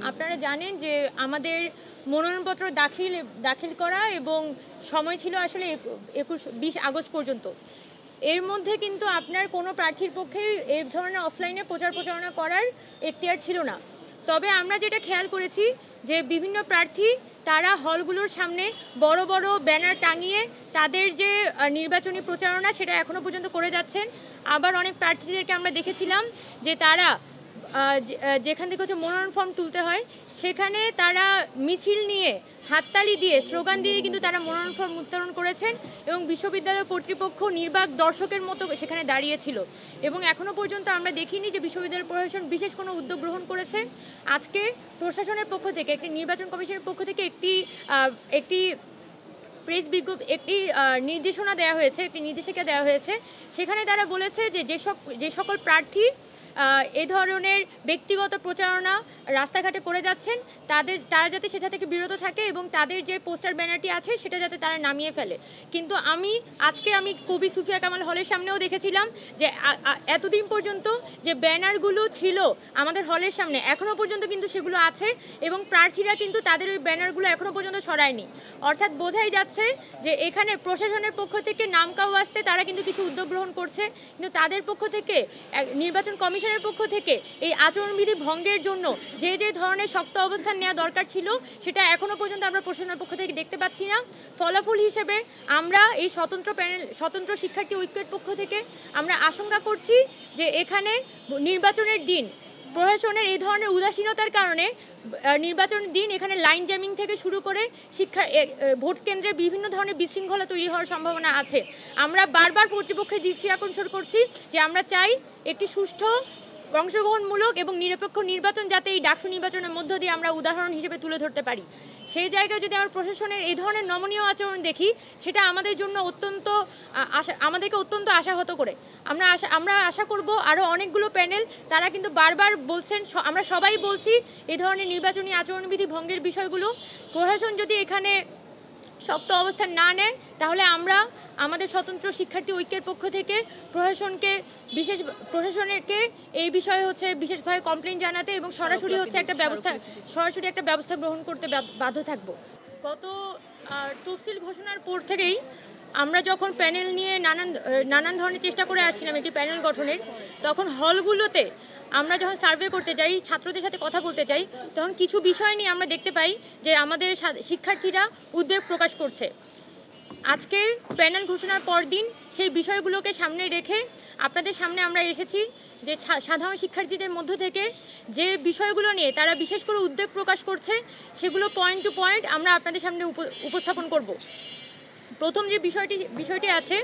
আপনারা জানেন যে আমাদের মনোনয়নপত্র দাখিল করা এবং সময় ছিল আসলে 20 আগস্ট পর্যন্ত। এর মধ্যে কিন্তু আপনার কোনো প্রার্থীর পক্ষে এই ধরনের অফলাইনে প্রচারণা করার এখতিয়ার ছিল না। তবে আমরা যেটা খেয়াল করেছি যে বিভিন্ন প্রার্থী তারা হলগুলোর সামনে বড় বড় ব্যানার টাঙিয়ে তাদের যে নির্বাচনী প্রচারণা সেটা এখনও পর্যন্ত করে যাচ্ছেন। আবার অনেক প্রার্থীদেরকে আমরা দেখেছিলাম যে তারা যেখান থেকে মনোনয়ন ফর্ম তুলতে হয় সেখানে তারা মিছিল নিয়ে হাততালি দিয়ে স্লোগান দিয়ে কিন্তু তারা মনোনয়ন ফর্ম উত্তোলন করেছেন এবং বিশ্ববিদ্যালয় কর্তৃপক্ষ নির্বাক দর্শকের মতো সেখানে দাঁড়িয়েছিল এবং এখনও পর্যন্ত আমরা দেখিনি যে বিশ্ববিদ্যালয় প্রশাসন বিশেষ কোনো উদ্যোগ গ্রহণ করেছে। আজকে প্রশাসনের পক্ষ থেকে একটি নির্বাচন কমিশনের পক্ষ থেকে একটি প্রেস বিজ্ঞপ্তি একটি নির্দেশিকা দেওয়া হয়েছে। সেখানে তারা বলেছে যে সকল প্রার্থী এই ধরনের ব্যক্তিগত প্রচারণা রাস্তাঘাটে করে যাচ্ছেন তারা যাতে সেটা থেকে বিরত থাকে এবং তাদের যে পোস্টার ব্যানারটি আছে সেটা যাতে তারা নামিয়ে ফেলে। কিন্তু আজকে আমি কবি সুফিয়া কামাল হলের সামনেও দেখেছিলাম যে এতদিন পর্যন্ত যে ব্যানারগুলো ছিল আমাদের হলের সামনে এখনও পর্যন্ত কিন্তু সেগুলো আছে এবং প্রার্থীরা কিন্তু তাদের ওই ব্যানারগুলো এখনও পর্যন্ত সরায়নি। অর্থাৎ বোঝাই যাচ্ছে যে এখানে প্রশাসনের পক্ষ থেকে নামকাও আসতে তারা কিন্তু কিছু উদ্যোগ গ্রহণ করছে, কিন্তু তাদের পক্ষ থেকে নির্বাচন কমিশনের পক্ষ থেকে এই আচরণবিধি ভঙ্গের জন্য যে ধরনের শক্ত অবস্থান নেওয়া দরকার ছিল সেটা এখনও পর্যন্ত আমরা প্রশাসনের পক্ষ থেকে দেখতে পাচ্ছি না। ফলাফল হিসেবে আমরা এই স্বতন্ত্র শিক্ষার্থী ঐক্যের পক্ষ থেকে আমরা আশঙ্কা করছি যে এখানে নির্বাচনের দিন প্রশাসনের এই ধরনের উদাসীনতার কারণে নির্বাচনের দিন এখানে লাইন জ্যামিং থেকে শুরু করে ভোট কেন্দ্রে বিভিন্ন ধরনের বিশৃঙ্খলা তৈরি হওয়ার সম্ভাবনা আছে। আমরা বারবার কর্তৃপক্ষের দৃষ্টি আকর্ষণ করছি যে আমরা চাই একটি সুষ্ঠু অংশগ্রহণমূলক এবং নিরপেক্ষ নির্বাচন যাতে এই ডাকসু নির্বাচনের মধ্য দিয়ে আমরা উদাহরণ হিসেবে তুলে ধরতে পারি। সেই জায়গায় যদি আমরা প্রশাসনের এই ধরনের নমনীয় আচরণ দেখি সেটা আমাদেরকে অত্যন্ত আশাহত করে। আমরা আশা করব আরও অনেকগুলো প্যানেল তারা কিন্তু বারবার বলছেন, আমরা সবাই বলছি এই ধরনের নির্বাচনী আচরণবিধি ভঙ্গের বিষয়গুলো প্রশাসন যদি এখানে শক্ত অবস্থান না নেয় তাহলে আমরা আমাদের স্বতন্ত্র শিক্ষার্থী ঐক্যের পক্ষ থেকে প্রশাসনকে এই বিষয়ে বিশেষভাবে কমপ্লেন জানাতে এবং সরাসরি একটা ব্যবস্থা গ্রহণ করতে বাধ্য থাকব। গত তফসিল ঘোষণার পর থেকেই আমরা যখন প্যানেল নিয়ে নানান ধরনের চেষ্টা করে আসছিলাম একটি প্যানেল গঠনের, তখন হলগুলোতে আমরা যখন সার্ভে করতে যাই, ছাত্রদের সাথে কথা বলতে চাই, তখন কিছু বিষয় নিয়ে আমরা দেখতে পাই যে আমাদের শিক্ষার্থীরা উদ্বেগ প্রকাশ করছে। আজকে প্যানেল ঘোষণার পর দিন সেই বিষয়গুলোকে সামনে রেখে আপনাদের সামনে আমরা এসেছি যে সাধারণ শিক্ষার্থীদের মধ্য থেকে যে বিষয়গুলো নিয়ে তারা বিশেষ করে উদ্বেগ প্রকাশ করছে সেগুলো পয়েন্ট টু পয়েন্ট আমরা আপনাদের সামনে উপস্থাপন করব। প্রথম যে বিষয়টি আছে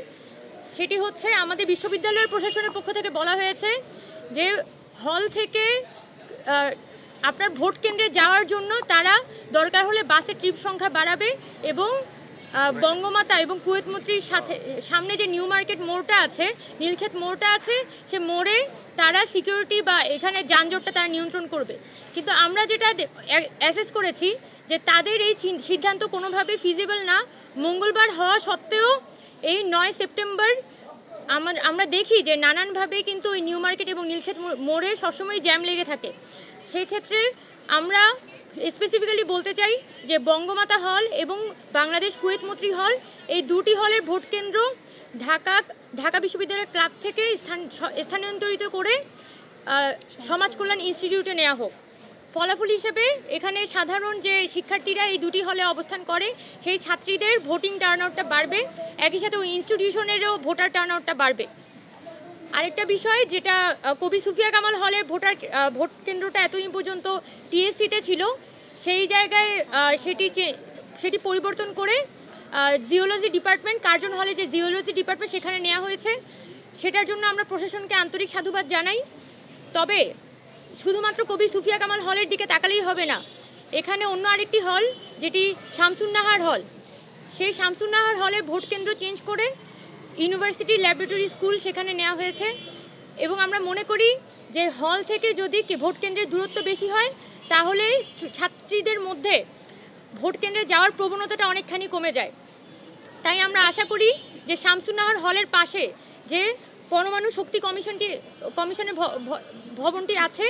সেটি হচ্ছে আমাদের বিশ্ববিদ্যালয়ের প্রশাসনের পক্ষ থেকে বলা হয়েছে যে হল থেকে আপনার ভোট কেন্দ্রে যাওয়ার জন্য তারা দরকার হলে বাসের ট্রিপ সংখ্যা বাড়াবে এবং বঙ্গমাতা এবং কুয়েত মৈত্রীর সামনে যে নিউ মার্কেট মোড়টা আছে, নীলক্ষেত মোড়টা আছে, সে মোড়ে তারা সিকিউরিটি বা এখানে যানজটটা তারা নিয়ন্ত্রণ করবে। কিন্তু আমরা যেটা অ্যাসেস করেছি যে তাদের এই সিদ্ধান্ত কোনোভাবেই ফিজিবল না। মঙ্গলবার হওয়া সত্ত্বেও এই 9 সেপ্টেম্বর আমরা দেখি যে নানানভাবে কিন্তু ওই নিউ মার্কেট এবং নীলক্ষেত মোড়ে সবসময় জ্যাম লেগে থাকে। সেই ক্ষেত্রে আমরা স্পেসিফিক্যালি বলতে চাই যে বঙ্গমাতা হল এবং বাংলাদেশ কুয়েত মৈত্রী হল এই দুটি হলের ভোট কেন্দ্র ঢাকা বিশ্ববিদ্যালয়ের ক্লাব থেকে স্থানান্তরিত করে সমাজ কল্যাণ ইনস্টিটিউটে নেওয়া হোক। ফলাফল হিসেবে এখানে সাধারণ যে শিক্ষার্থীরা এই দুটি হলে অবস্থান করে সেই ছাত্রীদের ভোটিং টার্নআউটটা বাড়বে, একই সাথে ওই ইনস্টিটিউশনেরও ভোটার টার্নআউটটা বাড়বে। আরেকটা বিষয় যেটা কবি সুফিয়া কামাল হলের ভোট কেন্দ্রটা এতদিন পর্যন্ত টিএসসিতে ছিল, সেই জায়গায় সেটি পরিবর্তন করে জিওলজি ডিপার্টমেন্ট কার্জন হলে যে জিওলজি ডিপার্টমেন্ট সেখানে নেওয়া হয়েছে। সেটার জন্য আমরা প্রশাসনকে আন্তরিক সাধুবাদ জানাই। তবে শুধুমাত্র কবি সুফিয়া কামাল হলের দিকে তাকালেই হবে না, এখানে অন্য আরেকটি হল যেটি শামসুন্নাহার হল, সেই শামসুন্নাহার হলে ভোট কেন্দ্র চেঞ্জ করে ইউনিভার্সিটি ল্যাবরেটরি স্কুল সেখানে নেওয়া হয়েছে এবং আমরা মনে করি যে হল থেকে যদি ভোট কেন্দ্রের দূরত্ব বেশি হয় তাহলে ছাত্রীদের মধ্যে ভোট কেন্দ্রে যাওয়ার প্রবণতাটা অনেকখানি কমে যায়। তাই আমরা আশা করি যে শামসুন্নাহার হলের পাশে যে পরমাণু শক্তি কমিশনের ভবনটি আছে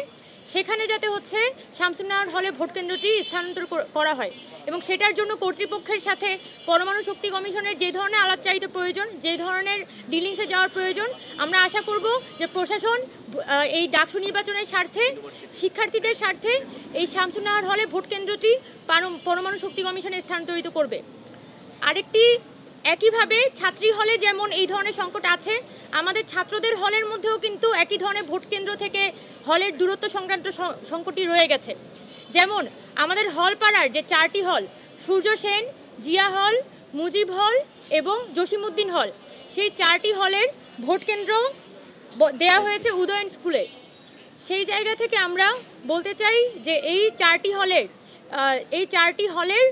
সেখানে যাতে হচ্ছে শামসুন্নাহার হলে ভোট কেন্দ্রটি স্থানান্তর করা হয় এবং সেটার জন্য কর্তৃপক্ষের সাথে পরমাণু শক্তি কমিশনের যে ধরনের আলাপচারিতা প্রয়োজন, যে ধরনের ডিলিংসে যাওয়ার প্রয়োজন, আমরা আশা করব যে প্রশাসন এই ডাকসু নির্বাচনের স্বার্থে, শিক্ষার্থীদের স্বার্থে এই শামসুন্নাহার হলে ভোট কেন্দ্রটি পরমাণু শক্তি কমিশনে স্থানান্তরিত করবে। আরেকটি একইভাবে ছাত্রী হলে যেমন এই ধরনের সংকট আছে, আমাদের ছাত্রদের হলের মধ্যেও কিন্তু একই ধরনের ভোট কেন্দ্র থেকে হলের দূরত্ব সংক্রান্ত সংকটই রয়ে গেছে। যেমন আমাদের হল পাড়ার যে 4টি হল, সূর্য সেন, জিয়া হল, মুজিব হল এবং জসিমউদ্দিন হল, সেই 4টি হলের ভোট কেন্দ্র দেয়া হয়েছে উদয়ন স্কুলে। সেই জায়গা থেকে আমরা বলতে চাই যে এই 4টি হলের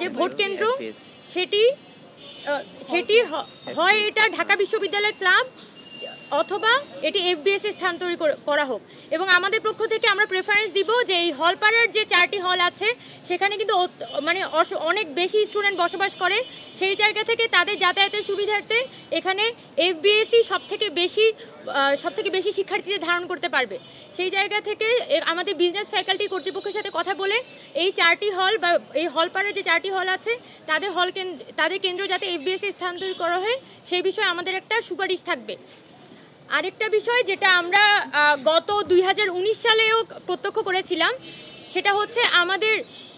যে ভোট কেন্দ্র সেটি হয় এটা ঢাকা বিশ্ববিদ্যালয় ক্লাব অথবা এটি FBS এ স্থানান্তরিত করা হোক। এবং আমাদের পক্ষ থেকে আমরা প্রেফারেন্স দিব যে এই হলপাড়ার যে 4টি হল আছে সেখানে কিন্তু মানে অনেক বেশি স্টুডেন্ট বসবাস করে, সেই জায়গা থেকে তাদের যাতায়াতের সুবিধার্থে এখানে FBSই সব থেকে বেশি শিক্ষার্থীদের ধারণ করতে পারবে। সেই জায়গা থেকে আমাদের বিজনেস ফ্যাকাল্টি কর্তৃপক্ষের সাথে কথা বলে এই 4টি হল বা এই হলপাড়ার যে 4টি হল আছে তাদের কেন্দ্র যাতে FBS এ স্থানান্তরিত করা হয় সেই বিষয়ে আমাদের একটা সুপারিশ থাকবে। আরেকটা বিষয় যেটা আমরা গত 2019 সালেও প্রত্যক্ষ করেছিলাম, সেটা হচ্ছে আমাদের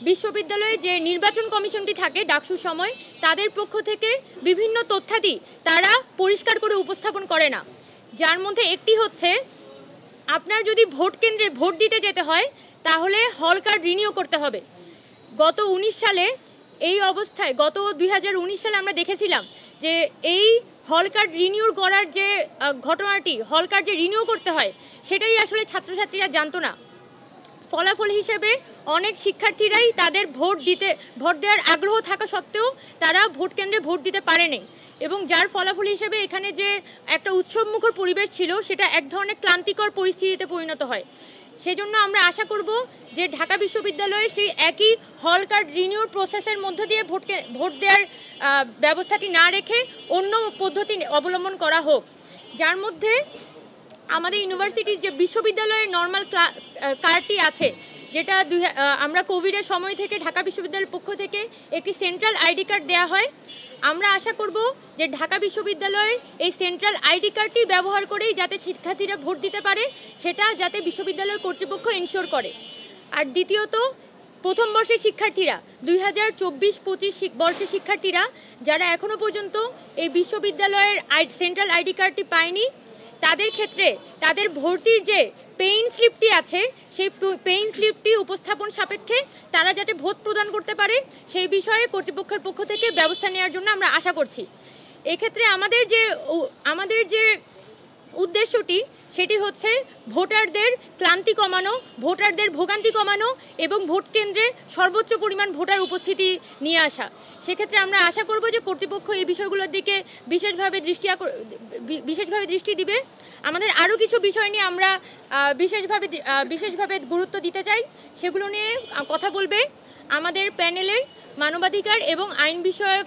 বিশ্ববিদ্যালয়ে যে নির্বাচন কমিশনটি থাকে ডাকসুর সময়, তাদের পক্ষ থেকে বিভিন্ন তথ্যাদি তারা পরিষ্কার করে উপস্থাপন করে না। যার মধ্যে একটি হচ্ছে, আপনার যদি ভোট কেন্দ্রে ভোট দিতে যেতে হয় তাহলে হল কার্ড রিনিউ করতে হবে। গত 2019 সালে আমরা দেখেছিলাম যে এই হল কার্ড রিনিউ করার যে ঘটনাটি, হল কার্ড যে রিনিউ করতে হয় সেটাই আসলে ছাত্রছাত্রীরা জানতো না। ফলাফল হিসেবে অনেক শিক্ষার্থীরাই তাদের ভোট দেওয়ার আগ্রহ থাকা সত্ত্বেও তারা ভোট কেন্দ্রে ভোট দিতে পারেনি এবং যার ফলাফল হিসেবে এখানে যে একটা উৎসবমুখর পরিবেশ ছিল সেটা এক ধরনের ক্লান্তিকর পরিস্থিতিতে পরিণত হয়। সেজন্য আমরা আশা করব যে ঢাকা বিশ্ববিদ্যালয়ে সেই একই হল কার্ড রিনিউর প্রসেসের মধ্য দিয়ে ভোট দেওয়ার ব্যবস্থাটি না রেখে অন্য পদ্ধতি অবলম্বন করা হোক, যার মধ্যে আমাদের ইউনিভার্সিটির যে বিশ্ববিদ্যালয়ের নর্মাল কার্ডটি আছে, যেটা আমরা কোভিডের সময় থেকে ঢাকা বিশ্ববিদ্যালয়ের পক্ষ থেকে একটি সেন্ট্রাল আইডি কার্ড দেওয়া হয়। আমরা আশা করব যে ঢাকা বিশ্ববিদ্যালয়ের এই সেন্ট্রাল আইডি কার্ডটি ব্যবহার করেই যাতে শিক্ষার্থীরা ভোট দিতে পারে সেটা যাতে বিশ্ববিদ্যালয় কর্তৃপক্ষ এনশিওর করে। আর দ্বিতীয়ত, প্রথম বর্ষের শিক্ষার্থীরা 2024-25 বর্ষের শিক্ষার্থীরা যারা এখনও পর্যন্ত এই বিশ্ববিদ্যালয়ের সেন্ট্রাল আইডি কার্ডটি পায়নি, তাদের ক্ষেত্রে তাদের ভর্তির যে পেইন স্লিপটি আছে সেই পেইন স্লিপটি উপস্থাপন সাপেক্ষে তারা যাতে ভোট প্রদান করতে পারে সেই বিষয়ে কর্তৃপক্ষের পক্ষ থেকে ব্যবস্থা নেওয়ার জন্য আমরা আশা করছি। এক্ষেত্রে আমাদের যে উদ্দেশ্যটি সেটি হচ্ছে ভোটারদের ক্লান্তি কমানো, ভোটারদের ভোগান্তি কমানো এবং ভোট কেন্দ্রে সর্বোচ্চ পরিমাণ ভোটার উপস্থিতি নিয়ে আসা। সেক্ষেত্রে আমরা আশা করব যে কর্তৃপক্ষ এই বিষয়গুলোর দিকে বিশেষভাবে দৃষ্টি দিবে। আমাদের আরও কিছু বিষয় নিয়ে আমরা বিশেষভাবে গুরুত্ব দিতে চাই, সেগুলো নিয়ে কথা বলবে আমাদের প্যানেলের মানবাধিকার এবং আইন বিষয়ক